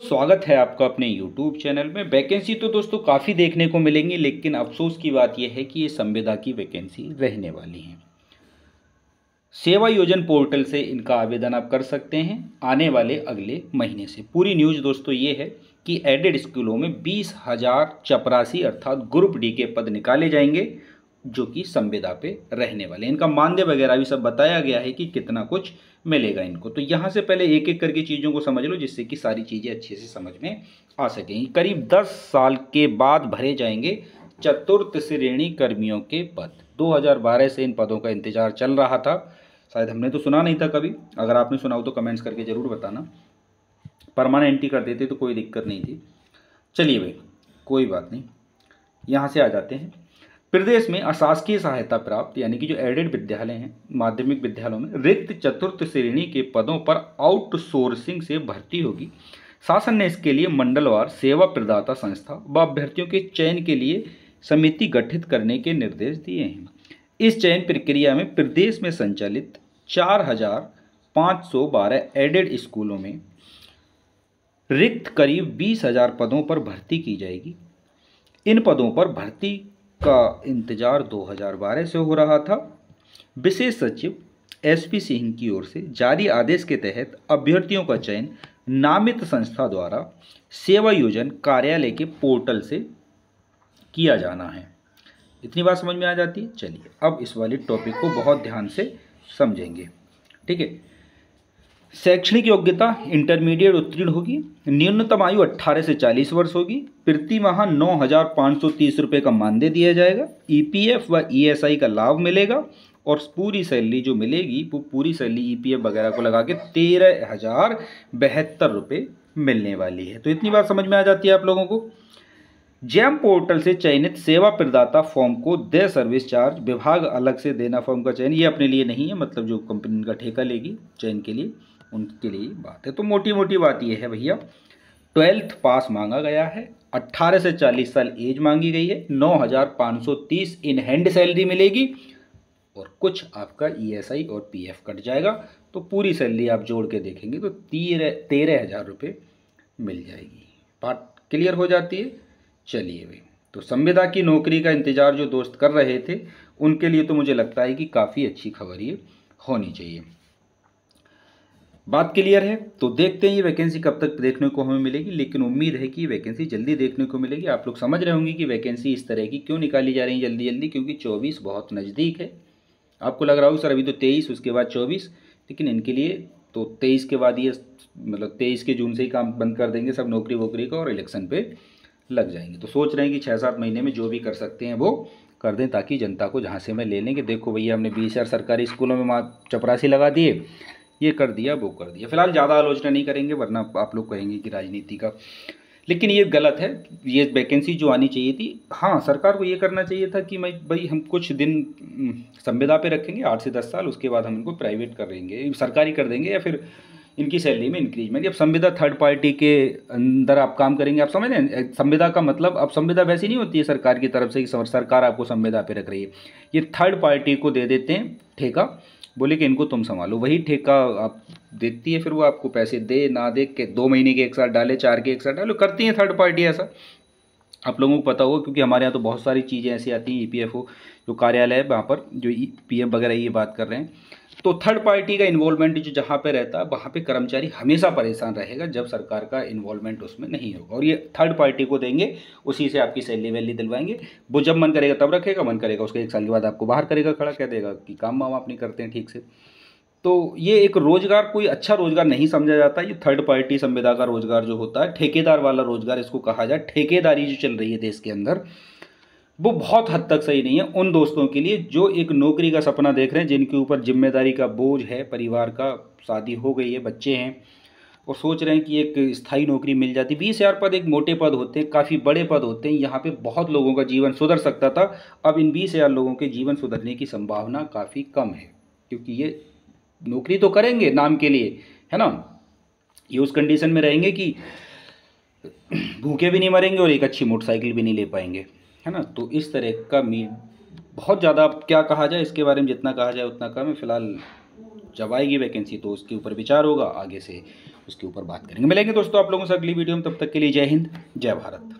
स्वागत है आपका अपने YouTube चैनल में। वैकेंसी तो दोस्तों काफ़ी देखने को मिलेंगी, लेकिन अफसोस की बात यह है कि ये संविदा की वैकेंसी रहने वाली हैं। सेवा योजन पोर्टल से इनका आवेदन आप कर सकते हैं आने वाले अगले महीने से। पूरी न्यूज़ दोस्तों ये है कि एडेड स्कूलों में 20,000 चपरासी अर्थात ग्रुप डी के पद निकाले जाएंगे, जो कि संविदा पे रहने वाले। इनका मानदेय वगैरह भी सब बताया गया है कि कितना कुछ मिलेगा इनको। तो यहाँ से पहले एक एक करके चीज़ों को समझ लो, जिससे कि सारी चीज़ें अच्छे से समझ में आ सकेंगी। करीब 10 साल के बाद भरे जाएंगे चतुर्थ श्रेणी कर्मियों के पद। 2012 से इन पदों का इंतजार चल रहा था। शायद हमने तो सुना नहीं था कभी। अगर आपने सुना हो तो कमेंट्स करके ज़रूर बताना। परमानेंट ही कर देते तो कोई दिक्कत नहीं थी। चलिए भाई, कोई बात नहीं, यहाँ से आ जाते हैं। प्रदेश में अशासकीय सहायता प्राप्त यानी कि जो एडेड विद्यालय हैं, माध्यमिक विद्यालयों में रिक्त चतुर्थ श्रेणी के पदों पर आउटसोर्सिंग से भर्ती होगी। शासन ने इसके लिए मंडलवार सेवा प्रदाता संस्था व अभ्यर्थियों के चयन के लिए समिति गठित करने के निर्देश दिए हैं। इस चयन प्रक्रिया में प्रदेश में संचालित 4,512 एडेड स्कूलों में रिक्त करीब 20,000 पदों पर भर्ती की जाएगी। इन पदों पर भर्ती का इंतजार 2012 से हो रहा था। विशेष सचिव SP सिंह की ओर से जारी आदेश के तहत अभ्यर्थियों का चयन नामित संस्था द्वारा सेवा योजन कार्यालय के पोर्टल से किया जाना है। इतनी बात समझ में आ जाती है। चलिए अब इस वाले टॉपिक को बहुत ध्यान से समझेंगे, ठीक है। शैक्षणिक योग्यता इंटरमीडिएट उत्तीर्ण होगी। न्यूनतम आयु 18 से 40 वर्ष होगी। प्रति माह 9,530 रुपये का मानदेय दिया जाएगा। EPF व ESI का लाभ मिलेगा और पूरी सैलरी जो मिलेगी वो पूरी सैलरी EPF वगैरह को लगा के 13,072 रुपये मिलने वाली है। तो इतनी बात समझ में आ जाती है आप लोगों को। जैम पोर्टल से चयनित सेवा प्रदाता फॉर्म को दे सर्विस चार्ज विभाग अलग से देना। फॉर्म का चयन ये अपने लिए नहीं है, मतलब जो कंपनी का ठेका लेगी चयन के लिए उनके लिए बात है। तो मोटी मोटी बात ये है भैया, 12th पास मांगा गया है, 18 से 40 साल एज मांगी गई है, 9,530 इन हैंड सैलरी मिलेगी और कुछ आपका ESI और PF कट जाएगा। तो पूरी सैलरी आप जोड़ के देखेंगे तो 13,000 रुपये मिल जाएगी। बात क्लियर हो जाती है। चलिए भाई, तो संविदा की नौकरी का इंतजार जो दोस्त कर रहे थे उनके लिए तो मुझे लगता है कि काफ़ी अच्छी खबर ये होनी चाहिए। बात क्लियर है। तो देखते हैं ये वैकेंसी कब तक देखने को हमें मिलेगी, लेकिन उम्मीद है कि वैकेंसी जल्दी देखने को मिलेगी। आप लोग समझ रहे होंगे कि वैकेंसी इस तरह की क्यों निकाली जा रही है जल्दी जल्दी, क्योंकि 24 बहुत नज़दीक है। आपको लग रहा होगा सर अभी तो 23, उसके बाद 24, लेकिन इनके लिए तो 23 के बाद ये मतलब 23 के जून से ही काम बंद कर देंगे सब नौकरी वोकरी का और इलेक्शन पे लग जाएंगे। तो सोच रहे हैं कि 6-7 महीने में जो भी कर सकते हैं वो कर दें, ताकि जनता को झांसे में ले लेंगे। देखो भैया, हमने 20,000 सरकारी स्कूलों में चपरासी लगा दिए, ये कर दिया वो कर दिया। फिलहाल ज़्यादा आलोचना नहीं करेंगे, वरना आप लोग कहेंगे कि राजनीति का, लेकिन ये गलत है। ये वैकेंसी जो आनी चाहिए थी, हाँ सरकार को ये करना चाहिए था कि भाई हम कुछ दिन संविदा पे रखेंगे 8 से 10 साल, उसके बाद हम इनको प्राइवेट कर देंगे, सरकारी कर देंगे, या फिर इनकी सैलरी में इंक्रीजमेंट। अब संविदा थर्ड पार्टी के अंदर आप काम करेंगे। आप समझ रहे हैं संविदा का मतलब, अब संविदा वैसी नहीं होती है सरकार की तरफ से कि सरकार आपको संविदा पे रख रही है। ये थर्ड पार्टी को दे देते हैं ठेका, बोले कि इनको तुम संभालो। वही ठेका आप देती है, फिर वो आपको पैसे दे ना दे के 2 महीने के एक साथ डाले, 4 के एक साथ डालो, करती हैं थर्ड पार्टी ऐसा। आप लोगों को पता होगा, क्योंकि हमारे यहाँ तो बहुत सारी चीज़ें ऐसी आती हैं। EPFO जो कार्यालय है वहाँ पर जो PM वगैरह ये बात कर रहे हैं, तो थर्ड पार्टी का इन्वॉल्वमेंट जो जहाँ पे रहता है वहाँ पे कर्मचारी हमेशा परेशान रहेगा जब सरकार का इन्वॉल्वमेंट उसमें नहीं होगा। और ये थर्ड पार्टी को देंगे, उसी से आपकी सैलरी वैली दिलवाएंगे। वो जब मन करेगा तब रखेगा, मन करेगा उसके 1 साल के बाद आपको बाहर करेगा खड़ा, कह देगा कि काम वाम आप नहीं करते हैं ठीक से। तो ये एक रोजगार, कोई अच्छा रोजगार नहीं समझा जाता। ये थर्ड पार्टी संविदा का रोजगार जो होता है, ठेकेदार वाला रोजगार इसको कहा जाए। ठेकेदारी जो चल रही है देश के अंदर, वो बहुत हद तक सही नहीं है उन दोस्तों के लिए जो एक नौकरी का सपना देख रहे हैं, जिनके ऊपर जिम्मेदारी का बोझ है, परिवार का, शादी हो गई है, बच्चे हैं, और सोच रहे हैं कि एक स्थायी नौकरी मिल जाती। 20,000 पद एक मोटे पद होते हैं, काफ़ी बड़े पद होते हैं। यहाँ पे बहुत लोगों का जीवन सुधर सकता था। अब इन 20,000 लोगों के जीवन सुधरने की संभावना काफ़ी कम है, क्योंकि ये नौकरी तो करेंगे नाम के लिए, है ना। ये उस कंडीशन में रहेंगे कि भूखे भी नहीं मरेंगे और एक अच्छी मोटरसाइकिल भी नहीं ले पाएंगे, है ना। तो इस तरह का बहुत ज़्यादा क्या कहा जाए इसके बारे में, जितना कहा जाए उतना कम है। फिलहाल जब आएगी वैकेंसी तो उसके ऊपर विचार होगा, आगे से उसके ऊपर बात करेंगे। मिलेंगे दोस्तों आप लोगों से अगली वीडियो में, तब तक के लिए जय हिंद जय भारत।